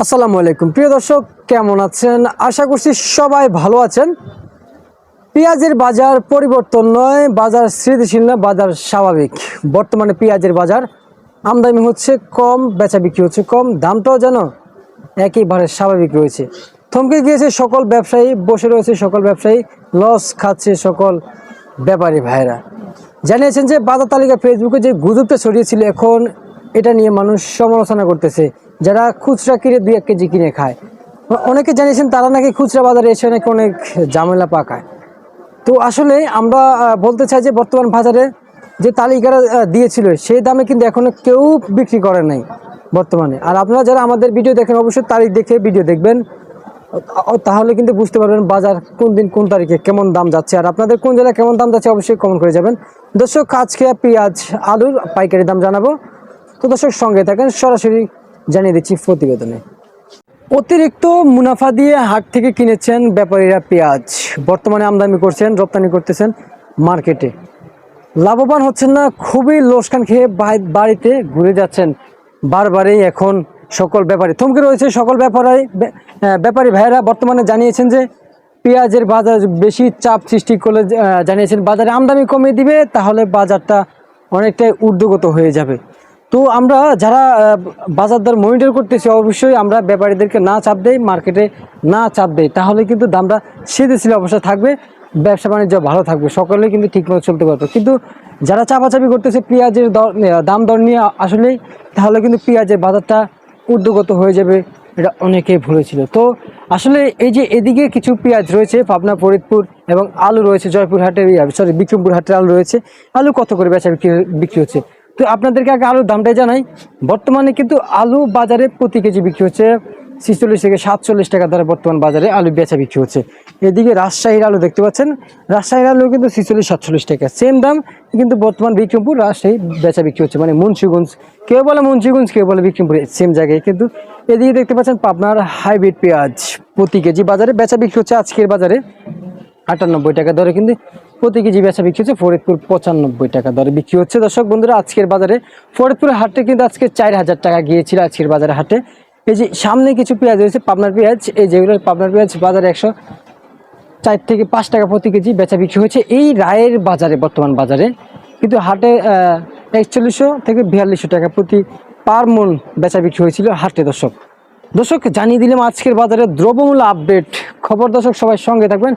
আসসালামু আলাইকুম প্রিয় দর্শক, কেমন আছেন? আশা করছি সবাই ভালো আছেন। পেঁয়াজের বাজার পরিবর্তন নয়, বাজার স্থিতিশীল না, বাজার স্বাভাবিক। বর্তমানে পেঁয়াজের বাজার আমদানি হচ্ছে কম, বেচা বিক্রি হচ্ছে কম, দামটাও যেন একেবারে স্বাভাবিক রয়েছে। থমকে গিয়েছে সকল ব্যবসায়ী, বসে রয়েছে সকল ব্যবসায়ী, লস খাচ্ছে সকল ব্যাপারী ভাইরা। জানিয়েছেন যে বাজার তালিকা ফেসবুকে যে গুজবটা ছড়িয়েছিল, এখন এটা নিয়ে মানুষ সমালোচনা করতেছে। যারা খুচরা কিনে 2-1 কেজি কিনে খায়, অনেকে জানিয়েছেন তারা নাকি খুচরা বাজারে এসে নাকি অনেক ঝামেলা পাকায়। তো আসলে আমরা বলতে চাই যে বর্তমান বাজারে যে তালিকাটা দিয়েছিল সেই দামে কিন্তু এখনো কেউ বিক্রি করে নাই বর্তমানে। আর আপনারা যারা আমাদের ভিডিও দেখেন অবশ্যই তারিখ দেখে ভিডিও দেখবেন, তাহলে কিন্তু বুঝতে পারবেন বাজার কোন দিন কোন তারিখে কেমন দাম যাচ্ছে। আর আপনাদের কোন জেলায় কেমন দাম যাচ্ছে অবশ্যই কমেন্ট করে যাবেন। দর্শক, আজকে পেঁয়াজ আলুর পাইকারি দাম জানাবো, তো দর্শক সঙ্গে থাকেন, সরাসরি জানিয়ে দিচ্ছি প্রতিবেদনে। অতিরিক্ত মুনাফা দিয়ে হাট থেকে কিনেছেন ব্যাপারীরা পেঁয়াজ, বর্তমানে আমদানি করছেন, রপ্তানি করতেছেন মার্কেটে, লাভবান হচ্ছেন না, খুবই লোকসান খেয়ে বাড়িতে ঘুরে যাচ্ছেন বারবারই। এখন সকল ব্যাপারী থমকে রয়েছে, সকল ব্যাপারী ভাইয়েরা বর্তমানে জানিয়েছেন যে পেঁয়াজের বাজার বেশি চাপ সৃষ্টি করলে জানিয়েছেন বাজারে আমদানি কমিয়ে দিবে, তাহলে বাজারটা অনেকটাই ঊর্ধ্বগত হয়ে যাবে। তো আমরা যারা বাজার দর মনিটর করতেছি অবশ্যই আমরা ব্যাপারীদেরকে না চাপ দেই, মার্কেটে না চাপ দেই, তাহলে কিন্তু দামটা স্থিতিশীল অবস্থায় থাকবে, ব্যবসা বাণিজ্য ভালো থাকবে, সকলেই কিন্তু ঠিকমতো চলতে পারবে। কিন্তু যারা চাপাচাপি করতেছে পেঁয়াজের দাম দর নিয়ে আসলেই, তাহলে কিন্তু পেঁয়াজের বাজারটা ঊর্ধ্বগত হয়ে যাবে, এটা অনেকেই ভুলেছিল। তো আসলে এই যে এদিকে কিছু পেঁয়াজ রয়েছে পাবনা, ফরিদপুর, এবং আলু রয়েছে জয়পুরহাটের, বিক্রমপুর হাটের আলু রয়েছে। আলু কত করে বেচা বিক্রি হচ্ছে, তো আপনাদেরকে আগে আলুর দামটাই জানাই। বর্তমানে কিন্তু আলু বাজারে প্রতি কেজি বিক্রি হচ্ছে 46 থেকে 47 টাকা দরে বর্তমান বাজারে আলু বেচা বিক্রি হচ্ছে। এদিকে রাজশাহীর আলু দেখতে পাচ্ছেন, রাজশাহীর আলু কিন্তু 46-47 টাকা, সেম দাম কিন্তু বর্তমান বিক্রমপুর রাজশাহী বেচা বিক্রি হচ্ছে, মানে মুন্সিগঞ্জ, কেউ বলে মুন্সিগঞ্জ, কেউ বলে বিক্রমপুর, সেম জায়গায়। কিন্তু এদিকে দেখতে পাচ্ছেন পাবনার হাইব্রিড পেঁয়াজ প্রতি কেজি বাজারে বেচা বিক্রি হচ্ছে আজকের বাজারে 98 টাকা দরে, কিন্তু প্রতি কেজি বেচা বিক্রি হচ্ছে। ফরিদপুর 95 টাকা দরে বিক্রি হচ্ছে। দর্শক বন্ধুরা, আজকের বাজারে ফরিদপুরের হাটে কিন্তু আজকে 4000 টাকা গিয়েছিল আজকের বাজারে হাটে। এই যে সামনে কিছু পেঁয়াজ রয়েছে পাবনার পেঁয়াজ, এই যেগুলো পাবনার পেঁয়াজ বাজারে 104 থেকে 5 টাকা প্রতি কেজি বেচা বিক্রি হচ্ছে এই রায়ের বাজারে, বর্তমান বাজারে। কিন্তু হাটে 4100 থেকে 4200 টাকা প্রতি পার মন বেচা বিক্রি হয়েছিল হাটে। দর্শক জানিয়ে দিলাম আজকের বাজারে দ্রব্যমূল্য আপডেট খবর। দর্শক সবাই সঙ্গে থাকবেন,